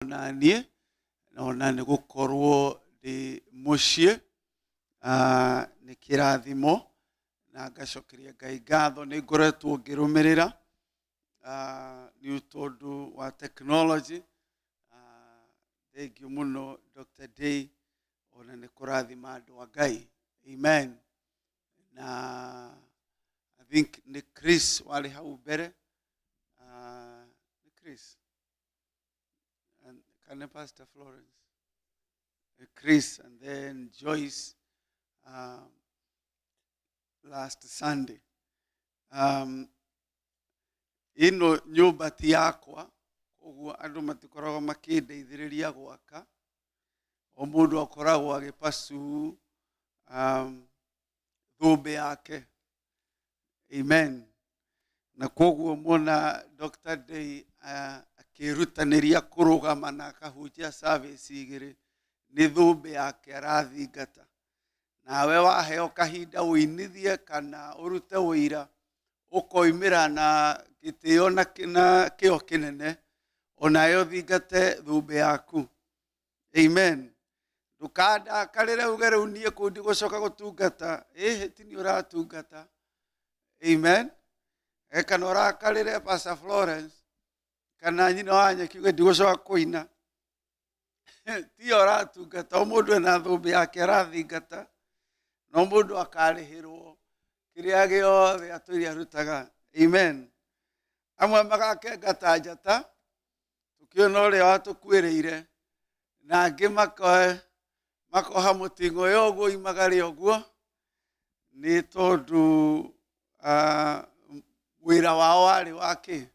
nanie na nĩ gũkorwo ndĩ mũciĩ nĩ kĩrathimo na ngacokeria Ngai ngatho nĩ ngoretwo ngĩrũmĩrĩra nĩ tondũ wa technology. Thengiũ mũno Dr. Day, ona nĩ kũrathima andũ a Ngai. Amen. Na I think nĩ Chris wale hau mbere. Nĩ Chris and can Pastor Florence, Chris, and then Joyce last Sunday. Ino nyũmba ti yakwa, koguo andũ matikoragwo makĩndeithĩrĩria gwaka. O mũndũ akoragwo agĩpasu thũmbĩ yake. Amen. Na koguo mwona Dr. Day akĩrutanĩria kũrũgama na akahunjia service igĩrĩ, nĩ thũmbĩ yake arathingata. Nawe waheo kahinda ũinithie kana ũrute ũira, ũkoimĩra na gĩtĩo na kĩo kĩnene, onayo thingate thũmbĩ yaku. Amen. Ndũkandakarĩre uge rĩu niĩ kũu ndigũcoka gũtungata. Hĩti nĩ ũratungata. Amen. Kana ũrakarĩre Pastor Florence kana nyina wanya kiuge ndigũcoka kũina. Ti ũratungata, o mũndũ ena thũmbĩ yake arathingata, no mũndũ akarĩhĩrwo kĩrĩa gĩothe atũire arutaga. Amen. Amwe magakengata njata, tũkĩona ũrĩa watũkuĩrĩire, na angĩ makoha mũting'o ũguo imagare ũguo, nĩ tondũ wĩra wao warĩ wakĩ?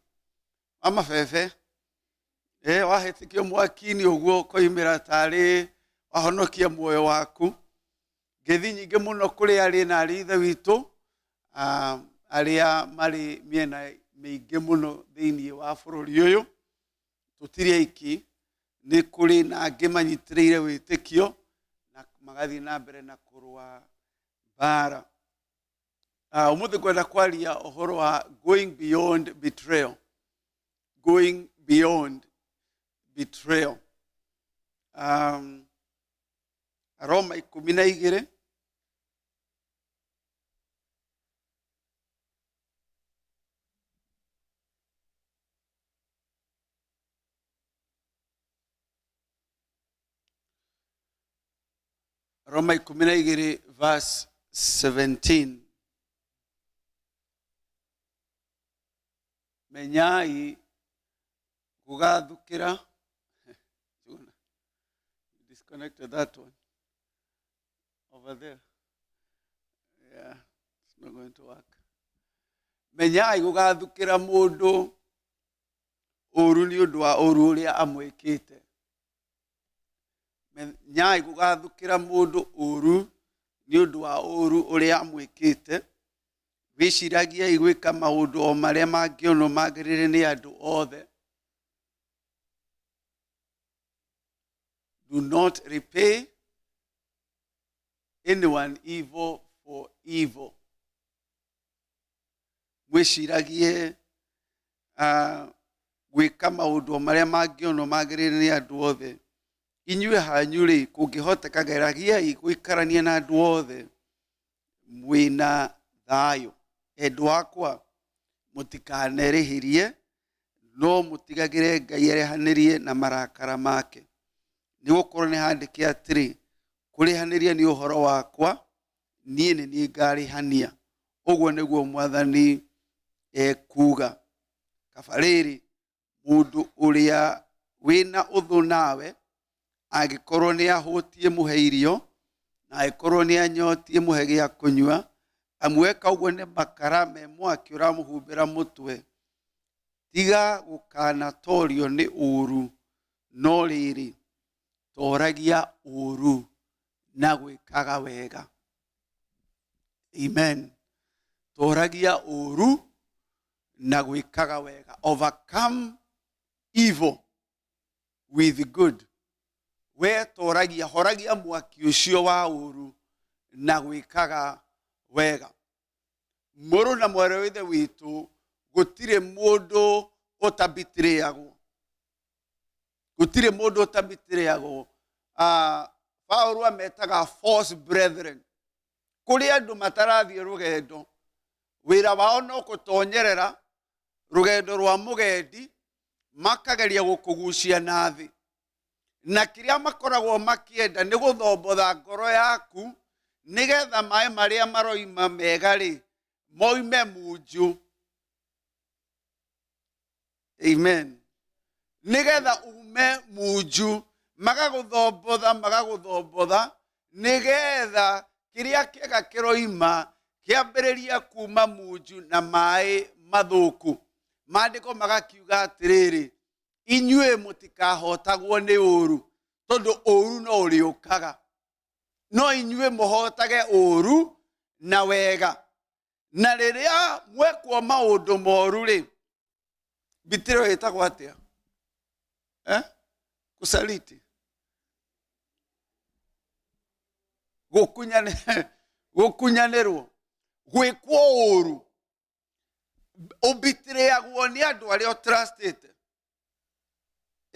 Wa mabebe. Wahĩtũkio mwaki-inĩ ũguo ũkoimĩra tarĩ wahonokia muoyo waku. Ngeithi nyingĩ mũno kũrĩ arĩ na arĩ ithe witũ arĩa marĩ mĩena mĩingĩ mũno thĩinĩ wa bũrũri ũyũ. Tũtirĩ aiki, nĩ kũrĩ na angĩ manyitĩrĩire wĩtĩkio na magathiĩ na mbere na kũrũa mbara. Ũmũthĩ ngwenda kwaria ũhoro wa going beyond betrayal. Going beyond betrayal. Roma 12. Roma 12 verse 17. Menyai kugathukira. Disconnected that one over there. Yeah, it's not going to work. Menyai kugathukira mũndũ ũru nĩ ũndũ wa ũru ũrĩa amwĩkĩte. Menyai kugathukira mũndũ ũru nĩ ũndũ wa ũru ũrĩa amwĩkĩte. Wĩciragiai gwĩka maũndũ o marĩa mangĩonwo magĩrĩire nĩ andũ othe. Do not repay anyone evil for evil. Mwĩciragie gwĩka maũndũ o marĩa mangĩonwo magĩrĩire nĩ andũ othe. Inyuĩ hanyu rĩ, kũngĩhoteka geragiai gũikarania na andũ othe mwĩna thayũ. Endwa wakwa, mũtikanerĩhĩrie, no mũtigagĩre Ngai erehanĩrie na marakara make. Nĩgũkorwo nĩ handĩke atĩrĩ, kũrĩhanĩria nĩ ũhoro wakwa, niĩ nĩ niĩ ngarĩhania. Ũguo nĩguo Mwathani ekuga. Kaba rĩrĩ, mũndũ ũrĩa wĩna ũthũ nawe, angĩkorwo nĩ ahũtie mũhe irio, na angĩkorwo nĩ anyotie mũhe gĩa kũnyua, amweka ũguo nĩ makara me mwaki ũramũhumbĩra mũtwe. Tiga gũkanatorio nĩ ũru, no rĩrĩ, toragia ũru na gwĩkaga wega. Amen. Toragia ũru na gwĩkaga wega. Overcome evil with good. We toragia, horagia mwaki ũcio wa ũru na gwĩkaga wega. Mũrũ na mwarĩ wa ithe witũ, gũtirĩ mũndũ ũtabitĩrĩagwo. gutire mundu utabitreagwo. Paulo ametaga false brethren. Kuri andu matarathie rugendo, wira wao no gutonyerera rugendo rwa mugendi, makageria gukugucia nathi, na kiria makoragwo makienda ni guthombotha ngoro yaku nigetha mai maria maroima mega ri moime munju. Amen. Nigetha ume munju, magaguthombotha nigetha kiria kiega kiroima kiambiriria kuma munju na mai mathuku. Maandiko magakiuga atiriri, inyue mutikahotagwo ni uru, tondu uru no uriukaga, no inyue muhotage uru na wega. Na riria mwekwo maundu moru ri, Betrayal itagwo atia? Kusaliti, gukunyanirwo, gwikwo uru. Ubitreagwo ni andu aria trustete.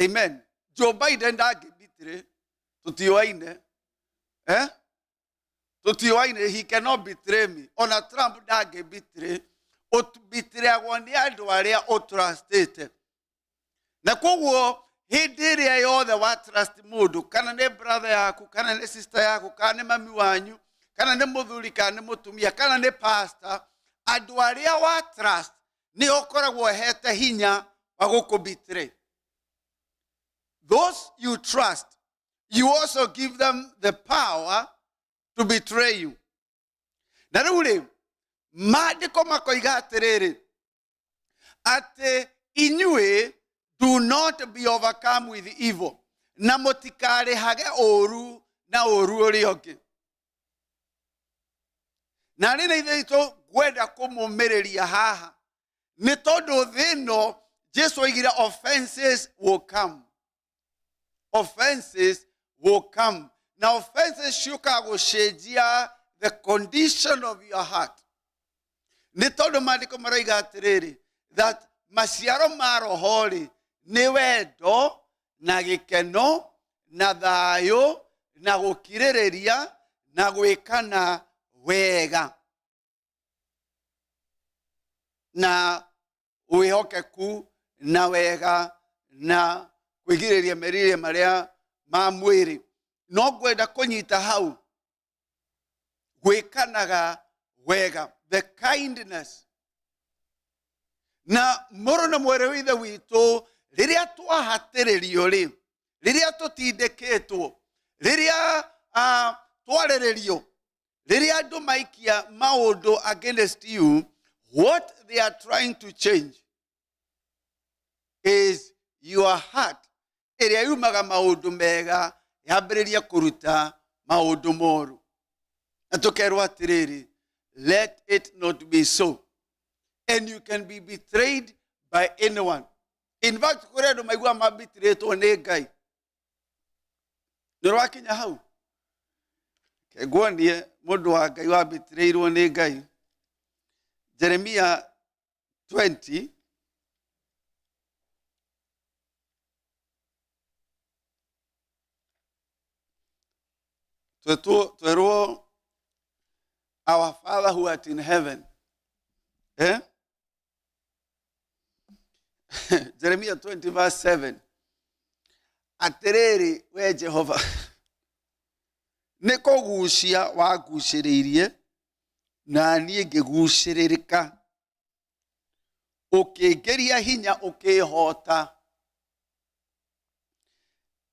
Amen. Joe Biden ndangibitray, tutioaine. Tutioaine, he cannot betray me. Ona Trump ndangibitray. Ubitreagwo ni andu aria trustete. Na koguo hindi iria yothe wa trust mundu, kana ni brother yaku, kana ni sister yaku, kana ni mami wanyu, kana ni muthuri, kana ni mutumia, kana ni pastor, andu aria wa trust ni okoragwo hete hinya wa gukubitray. Those you trust, you also give them the power to betray you. Na riu ri, maandiko makoiga atiriri, ati inyue do not be overcome with evil, na mutikari oru na oru uri ungi. Na rina ithaito gwenda kumumiriria haha ni tondu thino Jesu oigire offenses will come. Offenses will come. Now offenses shuka gucenjia the condition of your heart. Ni tondu maandiko maroiga atiriri, that maciaro ma roho ni wendo na gikeno na thayo na gukiririria na gwikana wega na wihokeku na wega na kwigiriria merire maria ma mwiri. No gwenda kunyita hau gwikanaga wega, the kindness. Na moro na mwere withe witu riria twahatiririo ri, riria tutindikitwo, riria twarererio, riria andu maikia maundu against you, what they are trying to change is your heart. Iria yumaga maundu mega yambiriria kuruta maundu moru. Na tukerwa atiriri, let it not be so. And you can be betrayed by anyone. In fact, kuredo maigua mabitreto ni Ngai. Nirwakinya hau. Kegwonie mundu wa Ngai wa betrayirwo ni Ngai. Jeremiah 20 Twerwo, our Father who art in heaven. Jeremiah 20 verse 7. Atiriri we Jehova, niko gucia waguciririe na nie ngiguciririka, ukingeria hinya ukihota,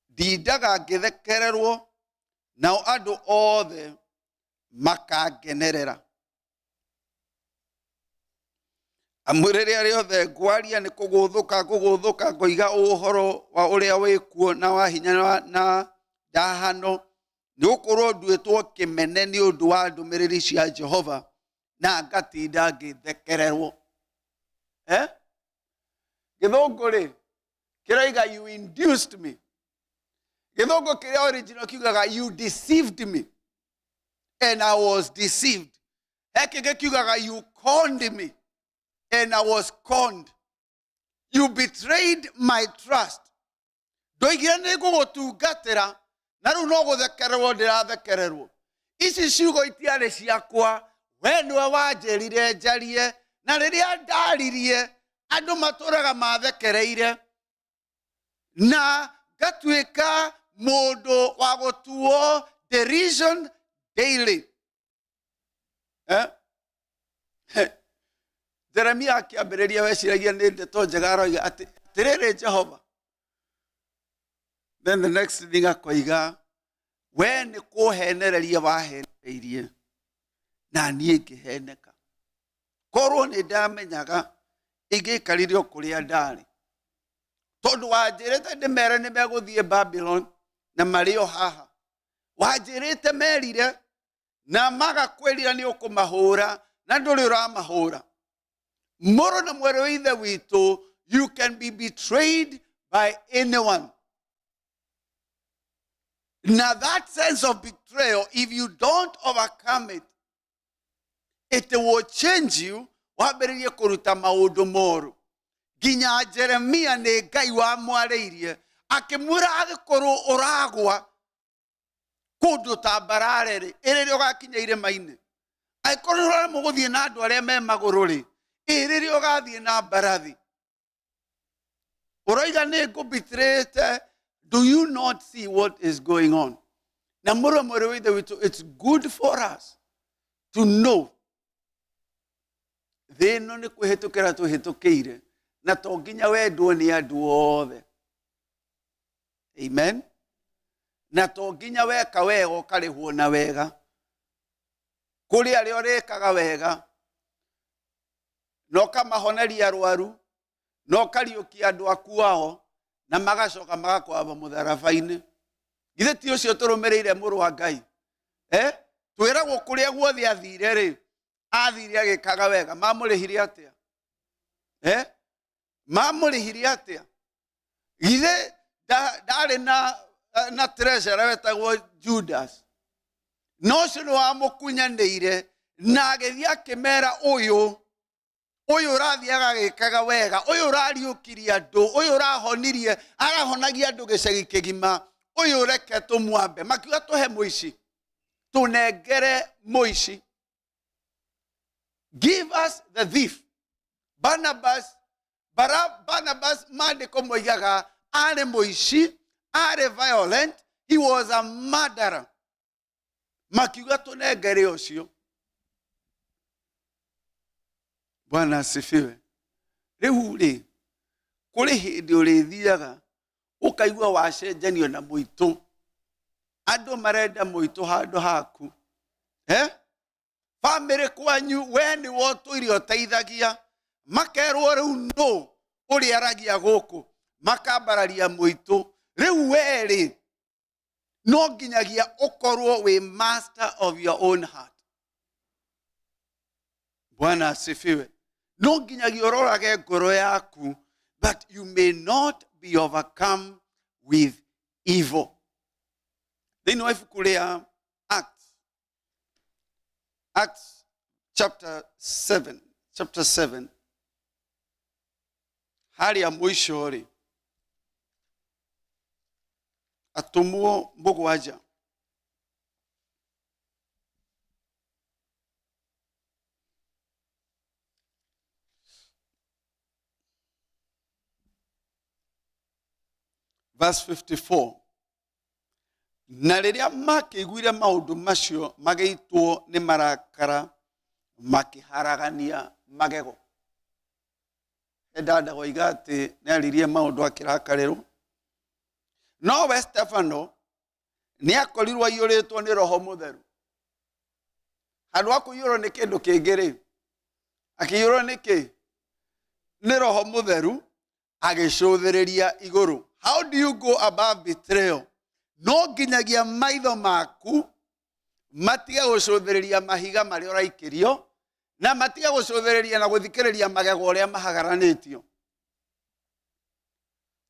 ndindaga ngithekererwo, nao andu othe makangenerera. Amwirire riothe ngwaria ni kuguthuka ngoiga uhoro wa uria wikuo na wa hinya na ndahano, ni gukorwo nduitwo kimene ni undu wa ndumiriri cia Jehova, na ngatinda ngithekererwo. Githungu ri kiraiga you induced me. Githungu kiria original kiugaga you deceived me and I was deceived. Heki kiugaga you conned me and I was conned. You betrayed my trust. ndoigire nĩ ngũgũtungatĩra na rĩu no gũthekererwo ndĩrathekererwo. Ici ciugo itiarĩ ciakwa, we nĩwe wanjĩrire njarie, na rĩrĩa ndaririe andũ matũraga mathekereire na ngatuĩka mũndũ wa gũtuo derision daily. Jeremia akĩambĩrĩria weciragia nĩ ndeto njega aroiga atĩrĩrĩ Jehova. Then the next thing akoiga, we nĩ kũhenereria wahenereirie na niĩ ngĩheneka. Korwo nĩ ndamenyaga ingĩikarire o kũrĩa ndarĩ. Tondũ wanjĩrĩte ndĩmere nĩ megũthiĩ Babylon na marĩ o haha. Wanjĩrĩte merire na magakwĩrira nĩ ũkũmahũra na ndũrĩ ũramahũra. Mũrũ na mwarĩ wa ithe witũ, you can be betrayed by anyone. Now that sense of betrayal, if you don't overcome it, it will change you. Wambĩrĩrie kũruta maũndũ moru. Nginya Jeremia nĩ Ngai wamwarĩirie akĩmwĩra agĩkorwo ũragwa kũndũ ta Mbarare-rĩ, rĩrĩa ũgakinya irĩma-inĩ. Angĩkorwo nĩ mũgũthiĩ na andũ arĩa me magũrũ-rĩ, rĩrĩa ũgathiĩ na mbarathi. Ũroiga nĩ ngũbitrĩte. Do you not see what is going on? Na mũrũ mwarĩ wa ithe witũ, it's good for us to know thĩ ĩno nĩ kwĩhĩtũkĩra twĩhĩtũkĩire na to nginya wendwo nĩ andũ othe. Amen. Na to nginya weka wega ũkarĩhwo na wega. Kũrĩ arĩa ũrĩkaga wega na ũkamahoneria arwaru na ũkariũkia andũ aku ao na magacoka magakwamba mũtharaba-inĩ. Githĩ ti ũcio tũrũmĩrĩire mũrũ wa Ngai? Twĩragwo kũrĩa guothe athire-rĩ, athire agĩkaga wega. Mamũrĩhire atĩa? Mamũrĩhire atĩa? Githĩ ndarĩ na treasurer wetagwo Judas? No ũcio nĩ wamũkunyanĩire na agĩthiĩ akĩmera ũyũ ũrathiaga agĩkaga wega, ũyũ ũrariũkirie andũ, ũyũ ũrahonirie, arahonagia andũ gĩcagi kĩgima, ũyũ reke tũmwambe. Makiuga tũhe mũici, tũnengere mũici. Give us the thief. Barnabas maandĩko moigaga arĩ mũici, arĩ violent, he was a murderer. Makiuga tũnengere ũcio. Bwana asifiwe. Rĩu-rĩ, kũrĩ hĩndĩ ũrĩthiaga ũkaigua wacenjanio na mũitũ. Andũ marenda mũitũ handũ haku. Family kwanyu we nĩ wotũire ũteithagia. Makerwo rĩu no ũrĩa aragia gũkũ. Makambararia mũitũ. Rĩu we-rĩ, no nginyagia ũkorwo wĩ master of your own heart. Bwana asifiwe. No nginyagia ũrorage ngoro yaku, that you may not be overcome with evil. Thĩinĩ wa ibuku rĩa Acts chapter 7 harĩa mũico-rĩ, atũmwo mũgwanja. Verse 54. Na rĩrĩa makĩiguire maũndũ macio magĩitwo nĩ marakara, makĩharagania magego. Ndadago oiga atĩ nĩ aririe maũndũ akĩrakarĩrwo. Nowe Stefano nĩ akorirwo aiyũrĩtwo nĩ Roho Mũtheru. Handũ ha kũiyũrwo nĩ kĩndũ kĩngĩ-rĩ, akĩiyũrwo nĩkĩ? Nĩ Roho Mũtheru, agĩcũthĩrĩria igũrũ. How do you go above betrayal? No nginyagia maitho maku matige gũcũthĩrĩria mahiga marĩa ũraikĩrio na matige gũcũthĩrĩria na gũthikĩrĩria magego ũrĩa mahagaranĩtio.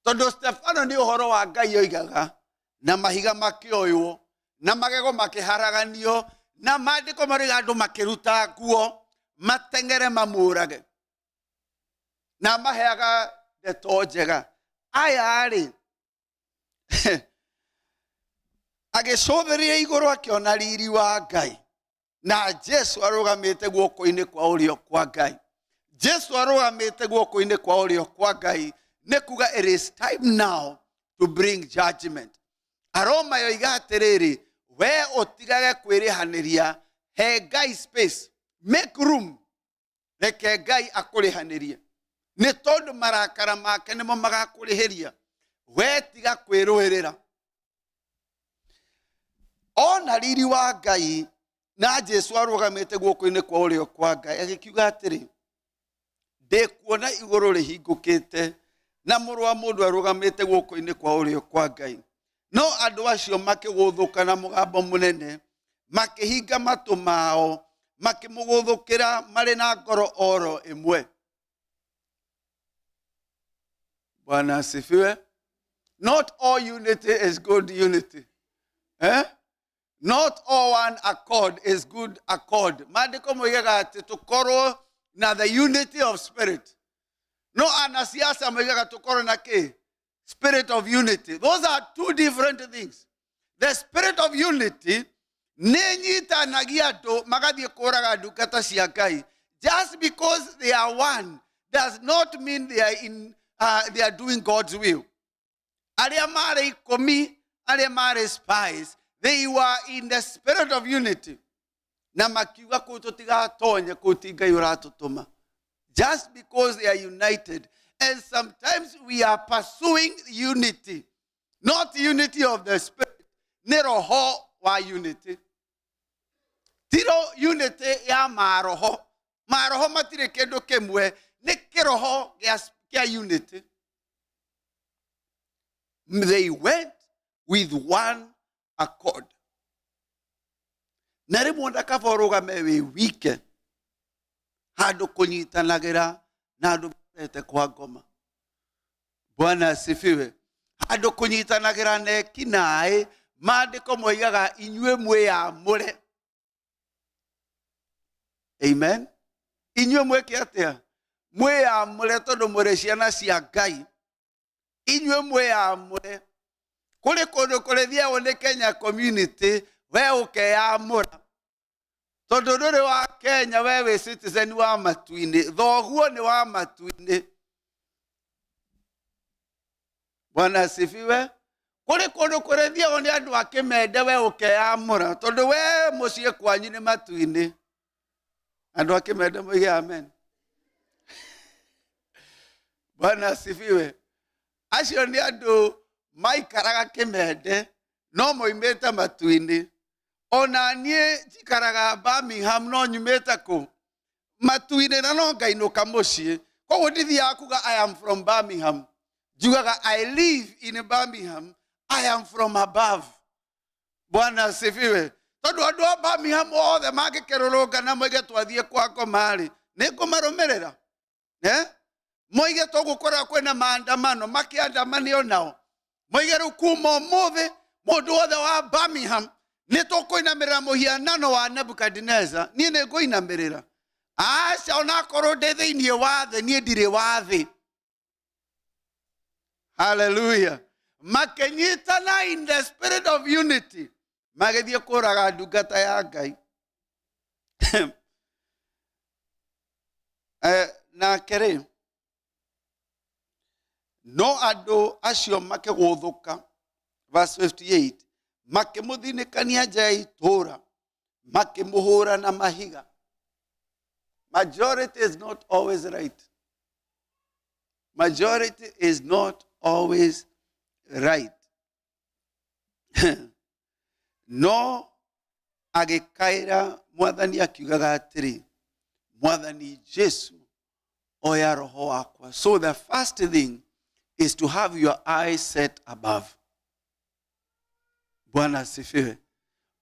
Tondũ Stefano nĩ ũhoro wa Ngai oigaga, na mahiga makĩoywo na magego makĩharaganio na maandĩko marĩa andũ makĩruta nguo mateng'ere mamũrage na maheaga ndeto njega. Aya-rĩ, Agĩcũthĩrĩria igũrũ akĩona riri wa Ngai. Na Jesu arũgamĩte guoko-inĩ kwa ũrĩo kwa Ngai. Jesu arũgamĩte guoko-inĩ kwa ũrĩo kwa Ngai. Nĩ kuga it is time now to bring judgment. Aroma yoiga atĩrĩrĩ, we ũtigage kwĩrĩhanĩria, he Ngai space, make room, reke Ngai akũrĩhanĩrie. Nĩ tondũ marakara make nĩmo magakũrĩhĩria, we tiga kwĩrũĩrĩra. Ona riri wa Ngai, na Jesu arũgamĩte guoko-inĩ kwa ũrĩo kwa Ngai, agĩkiuga atĩrĩ, ndĩkuona igũrũ rĩhingũkĩte na mũrũ wa mũndũ arũgamĩte guoko-inĩ kwa ũrĩo kwa Ngai. No andũ acio makĩgũthũka na mũgambo mũnene, makĩhinga matũ mao, makĩmũgũthũkĩra marĩ na ngoro oro ĩmwe. Bwana asifiwe. Not all unity is good unity. Not all one accord is good accord. Maandĩko moigaga atĩ tũkorwo na the unity of spirit. No anasiasa moigaga tũkorwo na kĩ? Spirit of unity. Those are two different things. The spirit of unity nĩ nyitanagia andũ magathiĩ kũraga ndungata cia Ngai. Just because they are one does not mean they are doing God's will. Arĩa marĩ ikũmi, arĩa marĩ spies, they were in the spirit of unity. Na makiuga kũu tũtigatonye kũu ti Ngai ũratũtũma. Just because they are united. And sometimes we are pursuing unity. Not unity of the spirit. Nĩ roho wa unity. Tiro unity ya maroho. Maroho matirĩ kĩndũ kĩmwe. Nĩ kĩroho kĩa unity. They went with one accord. Na rĩmwe ndakaba ũrũgame wĩ wike handũ kũnyitanagĩra na andũ mete kwa ngoma. Bwana asifiwe. Handũ kũnyitanagĩra na ekinaĩ, maandĩko moigaga inyuĩ mwĩyamũre. Amen. Inyuĩ mwĩke atĩa? Mwĩyamũre tondũ mũrĩ ciana cia Ngai. Inyuĩ mwĩyamũre. Kũrĩ kũndũ kũrĩthiagwo nĩ Kenya community, we ũkeyamũra. Tondũ ndũrĩ wa Kenya, we wĩ citizen wa matu-inĩ. Thoguo nĩ wa matu-inĩ. Bwana asifiwe. Kũrĩ kũndũ kũrĩthiagwo nĩ andũ a Kĩmende, we ũkeyamũra. Tondũ we mũciĩ kwanyu nĩ matu-inĩ. Andũ a Kĩmende moige amen. Bwana asifiwe. Acio nĩ andũ maikaraga Kĩmende, no moimĩte matu-inĩ. Ona niĩ njikaraga Birmingham, no nyumĩte kũ? Matu-inĩ, na no ngainũka mũciĩ. Koguo ndithiaga kuga I am from Birmingham. Njugaga I live in Birmingham. I am from above. Bwana asifiwe. Tondũ andũ a Birmingham othe mangĩkĩrũrũngana moige twathiĩ kwa ngoma-rĩ, nĩ ngũmarũmĩrĩra. Moige tũgũkora kwĩna maandamano, makĩandamane o nao. Moige rĩu kuma ũmũthĩ, mũndũ wothe wa Birmingham nĩ tũkũinamĩrĩra mũhianano wa Nebukadneza. Niĩ nĩ ngũinamĩrĩra. Aca ona akorwo ndĩ thĩinĩ wa thĩ, niĩ ndirĩ wa thĩ. Hallelujah. Makĩnyitana in the spirit of unity. Magĩthiĩ kũraga ndungata ya Ngai. Na kĩrĩ, no andũ acio makĩgũthũka. Verse 58. Makĩmũthinĩkania nja ya itũũra, makĩmũhũra na mahiga. Majority is not always right. Majority is not always right. No agĩkaĩra Mwathani akiugaga atĩrĩ, Mwathani Jesu, oya roho wakwa. So the first thing is to have your eyes set above. Bwana asifiwe.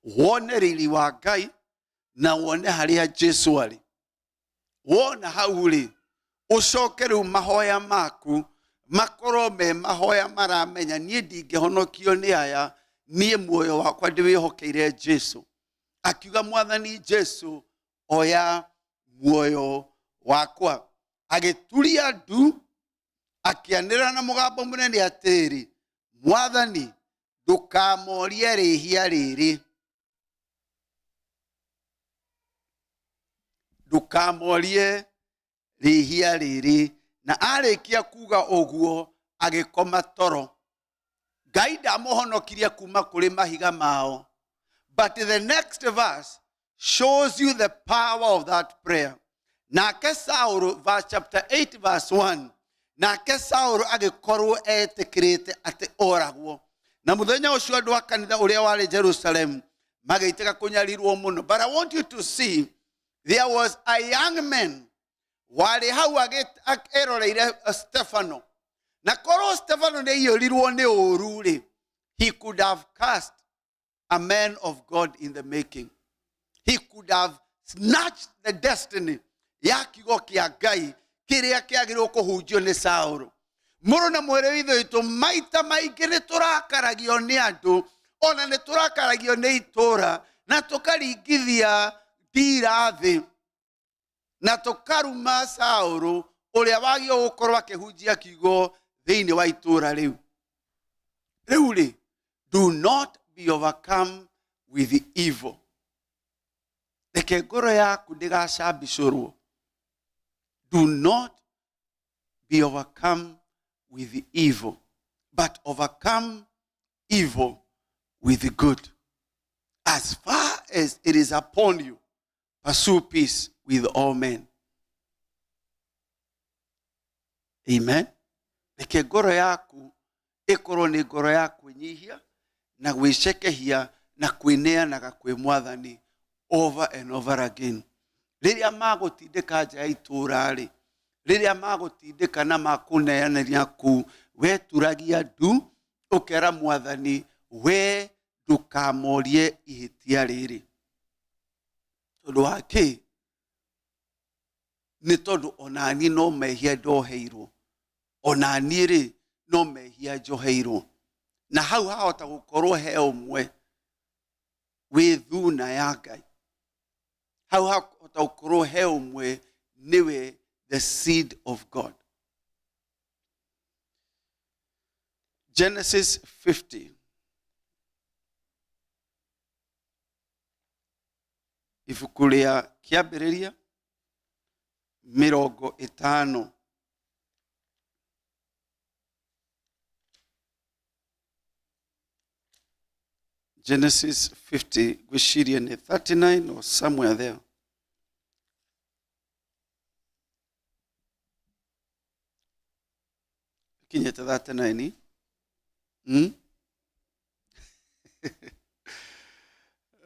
Wone riri wa Ngai na wone harĩa Jesu arĩ. Wona hau rĩ, ũcoke rĩu mahoya maku makorwo me mahoya maramenya niĩ ndingĩhonokio nĩ aya, niĩ muoyo wakwa ndĩwĩhokeire Jesu. Akiuga Mwathani Jesu, oya muoyo wakwa. Agĩturia ndu, akĩanĩrĩra na mũgambo mũnene atĩrĩ, Mwathani ndukamorie rihia riri, ndukamorie rihia riri. Na arikia kuga uguo agikoma toro. Ngai ndamuhonokirie kuma kuri mahiga mao. But the next verse shows you the power of that prayer. Nake Saulu, verse chapter 8 verse 1, nake Saulu agikorwo etikirite ati oragwo. Na muthenya ucio andu a kanitha uria wari Jerusalem magiteka kunyarirwo muno. But I want you to see, there was a young man wari hau eroreire Stefano. Na korwo Stefano ne yorirwo ni ururi, he could have cast a man of God in the making. He could have snatched the destiny ya kigo kia Ngai kiria kiagirwo kuhunjio ni Saulu. Muru na mwere witho itu maita maingi ni turakaragio ni andu, ona ni turakaragio ni itura, na tukaringithia ndira thi, na tukaruma Saulu uria wagio gukorwo akihunjia kigo thiini wa itura riu. Riu do not be overcome with the evil. Reke ngoro yaku ndigacambicurwo. Do not be overcome with the evil, but overcome evil with the good. As far as it is upon you, pursue peace with all men. Amen. Reke ngoro yaku ikorwo ni ngoro ya kunyihia na gwicekehia na kwineanaga kwi Mwathani over and over again. Riria magutindika nja ya itura ri, riria magutindika na makuneanĩria ku, we turagia ndu ukera Mwathani we ndukamorie ihitia riri. Tondu waki ni tondu onani no mehia ndoheirwo, onani ri no mehia njoheirwo. Na hau hahota gukorwo he umwe wi thuna ya Ngai. Hau hahota gukorwo he umwe niwe the seed of God. Genesis 50. Ibuku ria kiambiriria 50. Genesis 50, gwiciria ni 39 or somewhere there. Kinyete 39.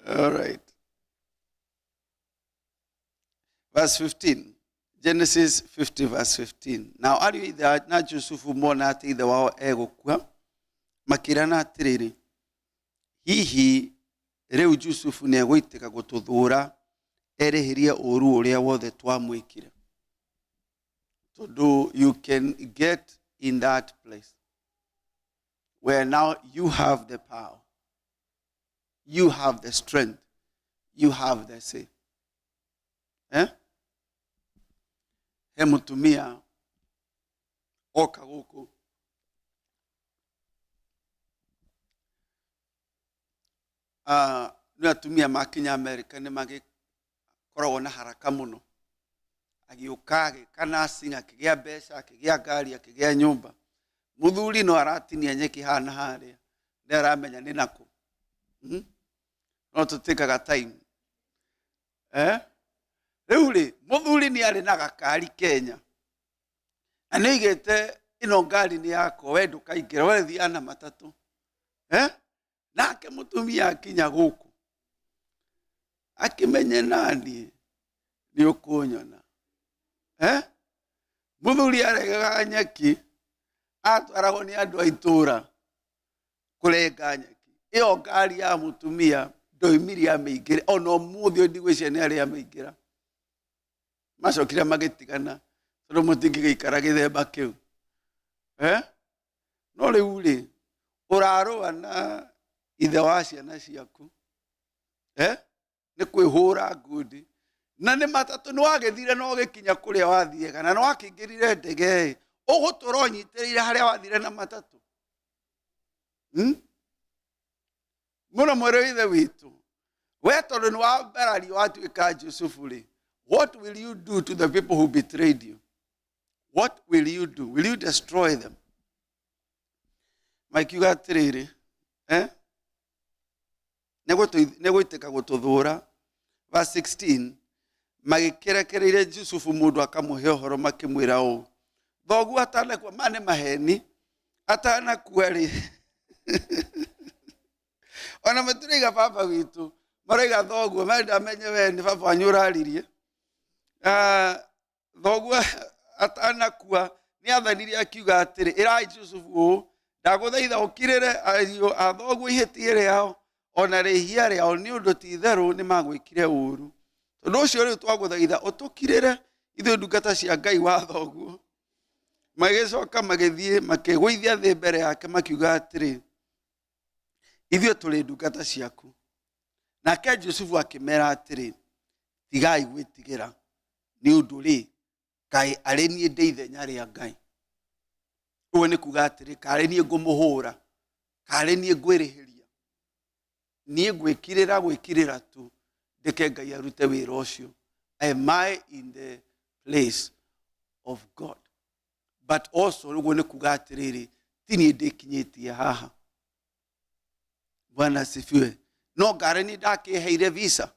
All right. Verse 15. Genesis 50 verse 15. Now are you there na Jusufu mona ati ithe wao egukua makirana atiriri, hihi riu Jusufu ni egwitika gututhura ereheria uru uria wothe twamwikire. So you can get in that place where now you have the power, you have the strength, you have the say. He mutumia oka guku ni atumia makinya Amerika ni magikoragwo na haraka muno, agiukage kana singa kigia mbeca kigia ngari akigia nyumba, muthuri no aratinia nyeki hana haria ni aramenya ni naku. No tutikaga time riu muthuri ni ari na gakari Kenya, na ni igete ino ngari ni yako, we ndukaingĩra, we thia na matatu. Nake mutumia akinya guku akimenye nani ni ukunyona. Muthuri aregaga nyeki atwaragwo ni andu a itura kurenga nyeki. Iyo ngari ya mutumia ndoimirie amĩingĩre, ona ũmũthĩ ndigwĩciria nĩ arĩa amĩingĩra. Macokire magitigana tondu mutingĩgĩikara gĩthemba kĩu. No rĩu ũrarũa na ithe wa ciana ciaku, nĩ kwĩhũra ngundi, na nĩ matatũ nĩ wagĩthire no gĩkinya kũrĩa wathiĩ, kana nĩ wakĩingĩrire ndege ũgũtũra ũnyitĩrĩire harĩa wathire na matatũ. Muno mwere ithe witu. We tondu ni wa mberari watuika Jusufu ri. What will you do to the people who betrayed you? What will you do? Will you destroy them? Makiuga atiriri, negwitĩka gũtũthũra. Verse 16, magĩkĩrekereire Jusufu mũndũ akamũhe ũhoro makĩmwĩra ũũ, thoguo atanakua, mane maheni, atanakua rĩ. Ona matũraiga baba witũ, maraiga thoguo, marenda amenye we nĩ baba wanyu ũraririe. Thoguo atanakua nĩ athanirie akiuga atĩrĩ, ĩrai Jusufu ũũ, ndagũthaitha ũkirĩre ariũ a thoguo ihĩtia rĩao, ona rĩhia rĩao nĩ ũndũ ti itherũ nĩ magwĩkire ũũru. Tondũ ũcio rĩu twagũthaitha ũtũkirĩre ithuĩ ndungata cia Ngai wa thoguo. Magĩcoka magĩthiĩ makĩgũithia thĩ mbere yake makiuga atĩrĩ, ithuĩ tũrĩ ndungata ciaku. Nake Jusufu akĩmera atĩrĩ, tigai gwĩtigĩra, nĩ ũndũ rĩ, Ngai arĩ niĩ ndĩ ithenya rĩa Ngai. Ũguo nĩ kuuga atĩrĩ, karĩ niĩ ngũmũhũra, karĩ niĩ ngwĩrĩhĩria, niĩ gwĩkirĩra tu, ndeke Ngai arute wĩra ũcio. Am I in the place of God? But also ũguo nĩ kuuga atĩrĩrĩ, ti niĩ ndĩkinyĩtie haha. Bwana asifiwe. No ngare niĩ ndakĩheire visa,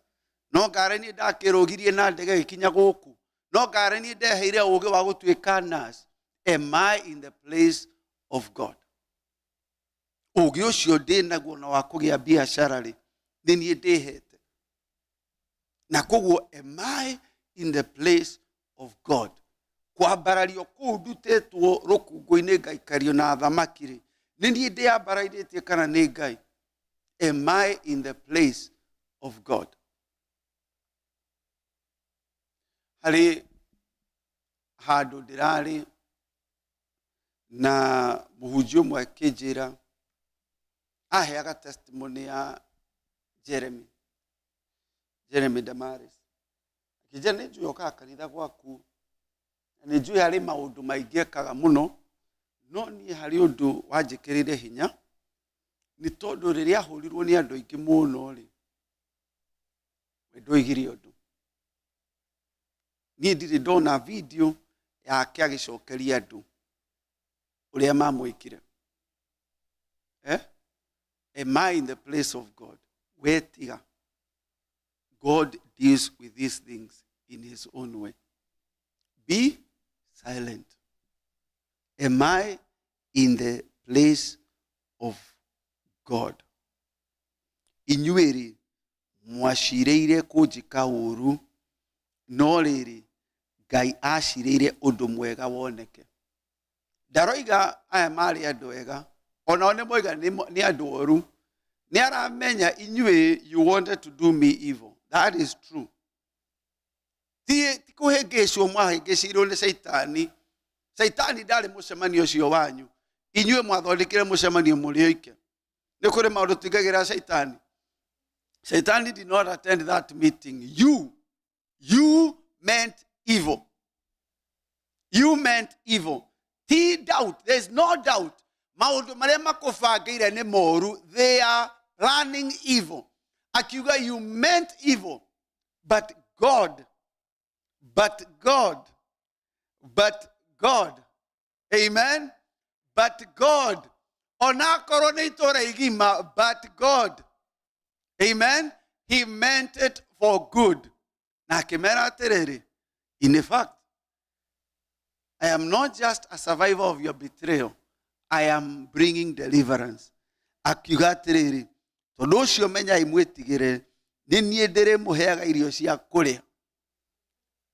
no ngare niĩ ndakĩrũgirie na ndege gĩkinya gũkũ, no ngare niĩ ndeheire ũũgĩ wa gũtuĩka nurse. Am I in the place of God? Ũũgĩ ũcio ndĩ naguo na wa kũgĩa biacara rĩ, nĩ niĩ ndĩhete. Na koguo, am I in the place of God? Kwambarario kũu ndutĩtwo rũkũngũ-inĩ ngaikario na thamaki rĩ, nĩ niĩ ndĩambarairie kana nĩ Ngai? Am I in the place of God? Harĩ handũ ndĩrarĩ na mũhunjia ũmwe akĩnjĩra, aheaga testimony ya Jeremy Damaris. Akĩnjĩra nĩ njũĩ okaga kanitha gwaku, na nĩ njũĩ harĩ maũndũ maingĩ ekaga mũno, no niĩ harĩ ũndũ wanjĩkĩrĩire hinya, nĩ tondũ rĩrĩa ahũrirwo nĩ andũ aingĩ mũno rĩ, we ndoigire ũndũ. Niĩ ndirĩ ndona video yake agĩcokeria andũ ũrĩa mamwĩkire. Am I in the place of God? Wetiga. God deals with these things in his own way. Be silent. Am I in the place of God? Inyuĩ mwacirĩire kũnjĩka ũũru, no rĩrĩ Ngai acirĩire ũndũ mwega woneke. Ndaroiga aya marĩ andũ ega, onao nĩ moiga nĩ andũ ũũru. Nĩ aramenya inyuĩ you wanted to do me evil. That is true. Ti kũhĩngĩcwo mwahĩngĩcirwo nĩ Saitani. Saitani ndarĩ mũcemanio ũcio wanyu. Inyuĩ mwathondekire mũcemanio mũrĩ oike. Nĩ kũrĩ maũndũ tingagĩra Saitani. Saitani did not attend that meeting. You meant evil. You meant evil. Ti doubt. There is no doubt. Maũndũ marĩa makũbangĩire nĩ moru. They are planning evil. Akiuga you meant evil. But God. Amen. But God. Onakorwo nĩ itũũra igima. But God. Amen. He meant it for good. Na akĩmera atĩrĩrĩ, in fact, I am not just a survivor of your betrayal. I am bringing deliverance. Akiuga atĩrĩrĩ, tondũ ũcio menyai mwĩtigĩre, nĩ niĩ ndĩrĩmũheaga irio cia kũrĩa.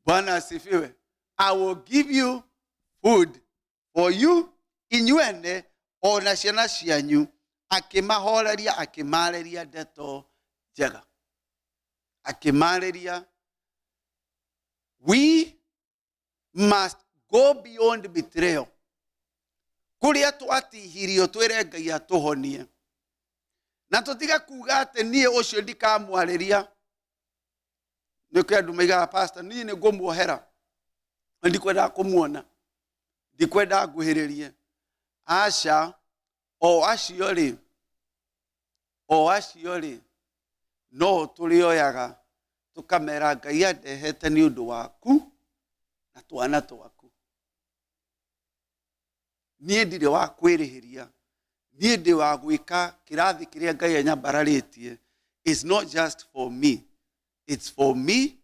Bwana asifiwe. I will give you food for you, inyuene ona ciana cianyu. Akĩmahoreria, akĩmarĩria ndeto njega. Akĩmarĩria, we must go beyond betrayal. Kũrĩa twatihirio twĩre Ngai atũhonie. Na tũtiga kuuga atĩ niĩ ũcio ndikamwarĩria. Nĩ kũrĩ andũ maigaga pastor, niĩ nĩ ngũmuohera. Ndikwenda kũmuona. Ndikwenda nguhĩrĩrie. Aca, o acio rĩ, o acio rĩ no tũrĩoyaga tũkamera Ngai andehete nĩ ũndũ waku na twana twaku. Niĩ ndirĩ wa kwĩrĩhĩria, niĩ ndĩ wa gwĩka kĩrathi kĩrĩa Ngai anyambararĩtie. It's not just for me, it's for me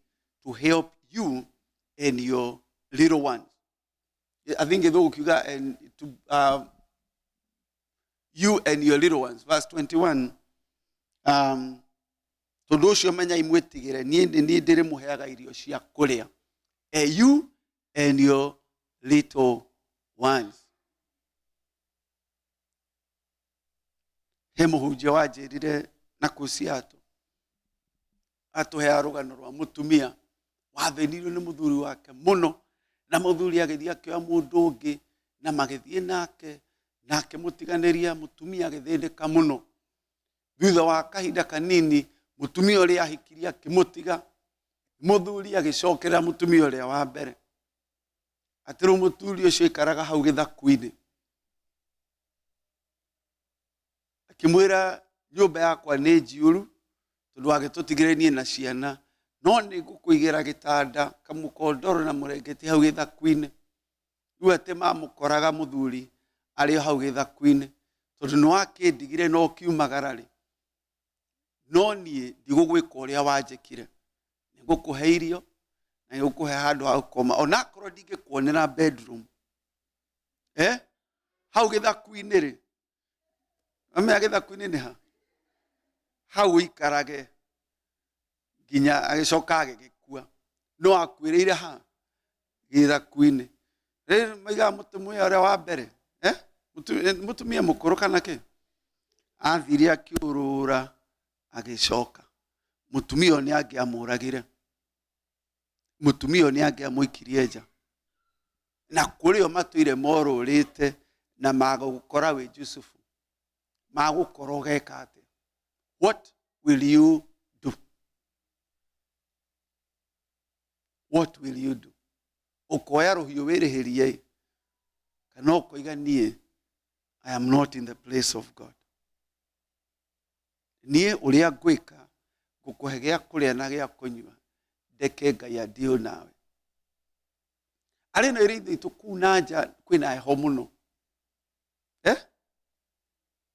to help you and your little ones. I think Gathogo kiuga and to you and your little ones. Verse 21. Tondũ ũcio menya imwĩtigĩre, niĩ ndĩrĩ mũheaga irio cia kũrĩa. You and your little ones. He mũhunjia wanjĩrire na kũciatũ atũhea rũgano rwa mũtumia wathĩnirio nĩ mũthuri wake mũno, na mũthuri agĩthiĩ akĩoya mũndũ ũngĩ na magĩthiĩ nake mũtiganĩria, mũtumia agĩthĩnĩka mũno. Thutha wa kahinda kanini mũtumia ũrĩa ahikirie akĩmũtiga, mũthuri agĩcokera mũtumia ũrĩa wa mbere. Atĩ rĩu mũthuri ũcio aikaraga hau gĩthaku-inĩ, akĩmwĩra nyũmba yakwa nĩ njiyũru tondũ agĩtũtigĩra niĩ na ciana, no nĩ ngũkũigĩra gĩtanda kamũkondoro na mũrengeti hau gĩthaku-inĩ. Rĩu atĩ mamũkoraga mũthuri arĩ hau gĩthaku-inĩ tondũ nĩ wakĩndigire no kiumagara rĩ, no niĩ ndigũgwĩka ũrĩa wanjĩkire, nĩ ngũkũhe irio na nĩ ngũkũhe handũ ha gũkoma, ona akorwo ndingĩkuonera bedroom hau gĩthaku-inĩ rĩ. Amenya gĩthaku-inĩ nĩ ha? Hau ikarage nginya agĩcoka agĩgĩkua. No akuĩrĩire ha? Gĩthaku-inĩ. Rĩu maigaga mũtumia ũrĩa wa mbere, mũtumia mũkũrũ kana kĩ? Athire akĩũrũra agĩcoka. Mũtumia ũyũ nĩ angĩamũragire, mũtumia ũyũ nĩ angĩamũikirie nja, na kũrĩ o matũire morũrĩte na magũkora wĩ Jusufu, magũkora ũgeka atĩ. What will you do? What will you do? Ũkoya rũhiũ wĩrĩhĩrie kana ũkoiga niĩ I am not in the place of God? Niĩ ũrĩa ngwĩka ngũkũhe gĩa kũrĩa na gĩa kũnyua, ndeke Ngai andiũ nawe. Arĩ no irĩithio itũ kũu na nja kwĩna heho mũno,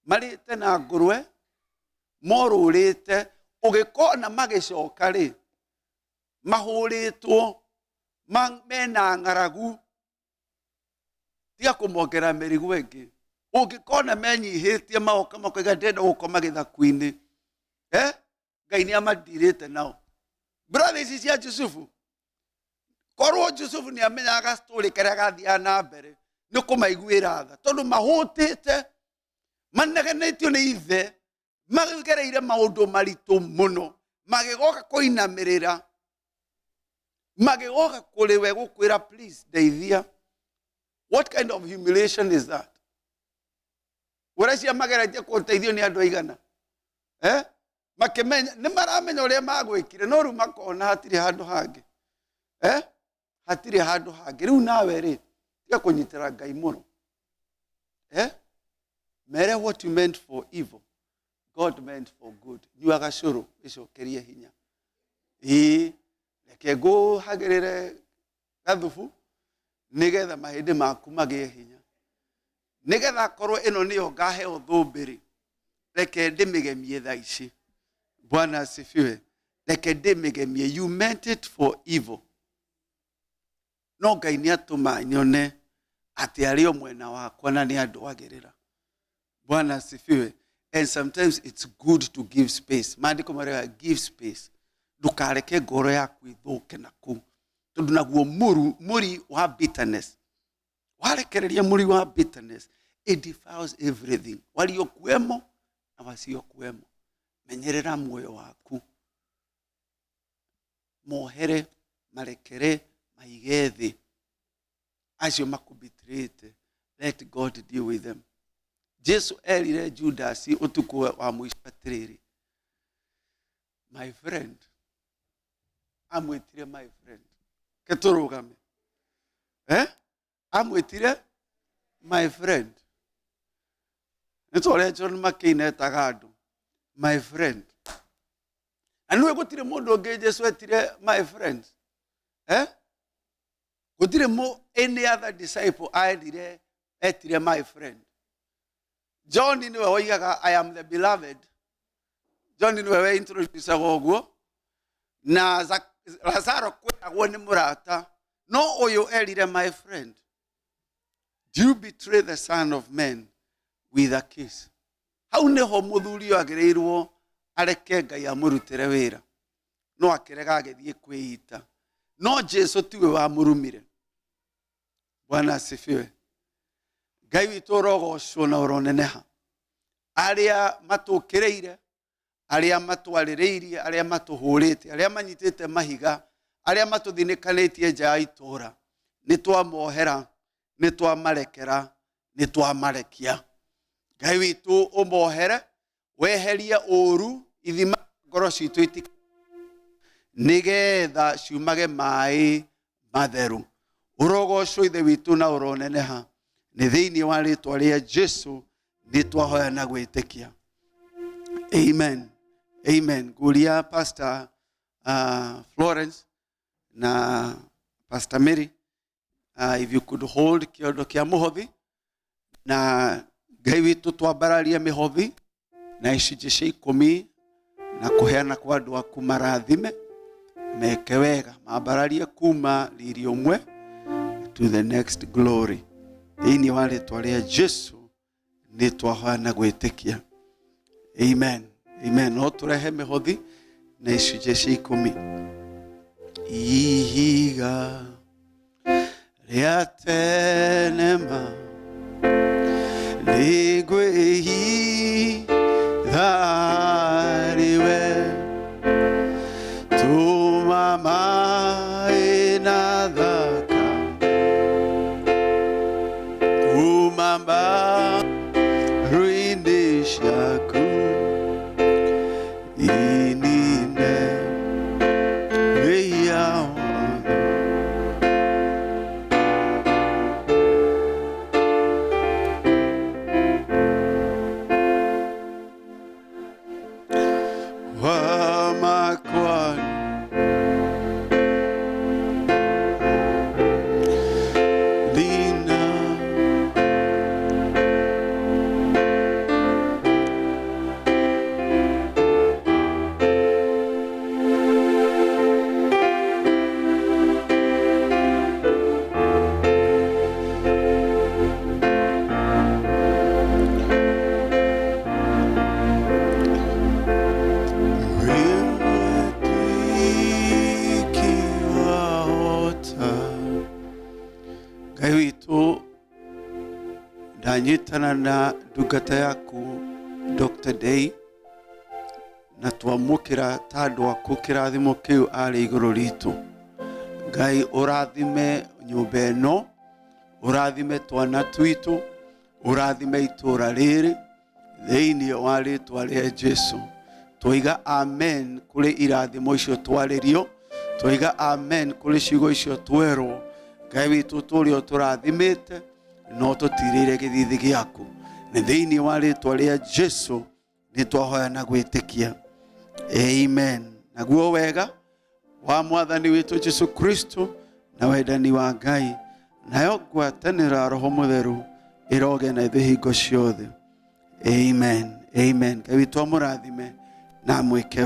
marĩte na ngũrwe morũrĩte, ũgĩkona magĩcoka rĩ mahũrĩtwo mena ng'aragu, tiga kũmongerera mĩrigo ĩngĩ. Ũngĩkona menyihĩtie magoka makoiga ndenda gũkoma gĩthaku-inĩ, Ngai nĩ amadirĩte nao. Brother ici cia Jusufu, korwo Jusufu nĩ amenyaga story karĩa gathiaga na mbere, nĩ kũmaiguĩra tha tondũ mahũtĩte, manegenetio nĩ ithe, magĩgereire maũndũ maritũ mũno, magĩgoka kũinamĩrĩra, magĩgoka kũrĩ we gũkwĩra please ndeithia. What kind of humiliation is that? Ũreciria mageretie kũteithio nĩ andũ aigana? Makĩmenya nĩ maramenya ũrĩa magwĩkire, no rĩu makona hatirĩ handũ hangĩ, hatirĩ handũ hangĩ. Rĩu nawe rĩ, tiga kũnyitĩra Ngai mũno, mere what you meant for evil God meant for good. Nyuaga cũrũ ĩcokerie hinya. Reke ngũhagĩrĩre gathubu nĩgetha mahĩndĩ maku magĩe hinya, nĩgetha korwo ĩno nĩyo ngaheo thũmbĩ, reke ndĩmĩgemie thaa ici. Bwana asifiwe. Reke ndĩmĩgemie. You meant it for evil, no Ngai nĩ atũma nyone atĩ arĩ o mwena wakwa na nĩ andũagĩrĩra. Bwana asifiwe. And sometimes it's good to give space. Maandiko marĩa give space. Ndũkareke ngoro yaku ithũke na kũu, tondũ naguo mũri wa bitterness, warekereria mũri wa bitterness, it defiles everything. Waliokuwemo na wasiokuwemo. Menyerera moyo waku, mohere, marekere, maige thĩ. Acio makũbitrĩte, let God deal with them. Jesu erire Judas ũtukũ wa mũico atĩrĩrĩ, my friend, amwĩtire my friend. Ketũrũgame. Amwĩtire my friend. Nĩ ta ũrĩa John McCain etaga andũ, my friend. And we gutire mundu ungi Jesu etire my friend. Gutire any other disciple etire my friend. John niwe oigaga I am the beloved. John niwe introduce goguo. Na Lazaro kwetagwo ni murata. No oyo erire my friend. Do you betray the Son of Man with a kiss? Hau neho muthuri agireirwo areke Ngai amurutire wira. No akirega agithie kwĩita. No Jesu tiwe wamurumire. Bwana asifiwe. Ngai witũ ũrogocwo na ũroneneha. Arĩa matũkĩrĩire, arĩa matwarĩrĩirie, arĩa matũhũrĩte, arĩa manyitĩte mahiga, arĩa matũthinĩkanĩtie nja ya itũũra, nĩtwamohera, nĩtwamarekera, nĩtwamarekia. Ngai witũ ũmohere, weherie ũru, ithima ngoro citũ itika, nĩgetha ciumage maĩ matheru. Ũrogocwo ithe witũ na ũroneneha. Nĩ thĩinĩ wa rĩĩtwa rĩa Jesu nĩtwahoya na gwĩtĩkia. Amen. Amen. Guria Pastor Florence na Pastor Mary, if you could hold kĩondo kĩa mũhothi, na Ngai witũ twambararia mĩhothi na icunjĩ cia 10 na kũheana kwa andũ aku marathime meke wega, mambararie kuma riri ũmwe to the next glory. Thĩinĩ wa rĩĩtwa rĩa Jesu nĩtwahoya na gwĩtĩkia. Amen. Amen. No tũrehe mĩhothi na icunjĩ cia 10. Ihiga rĩa tenema rĩngwĩhitha rĩwe, tũma maĩ na thaka kuma mbaru-inĩ ciaku, inine wĩia wa makwani ndanyitana na ndungata yaku Dr. Day na twamũkĩra ta andũ aku kĩrathimo kĩu arĩ igũrũ ritũ. Ngai ũrathime nyũmba ĩno, ũrathime twana twitũ, ũrathime itũũra rĩrĩ thĩinĩ wa rĩĩtwa rĩa Jesu. Twoiga amen kũrĩ irathimo icio twarĩrio, twoiga amen kũrĩ ciugo icio twerwo. Ngai witũ tũrĩa tũrathimĩte no tũtirĩire gĩthithi gĩaku. Nĩ thĩinĩ wa rĩĩtwa rĩa Jesu nĩtwahoya na gwĩtĩkia. Amen. Naguo wega wa Mwathani witũ Jesu Kristo na wendani wa Ngai nayo ngwatanĩra Roho Mũtheru ĩroge na ithuĩ hingo ciothe. Amen. Amen. Ngai witũ amũrathime na amwĩke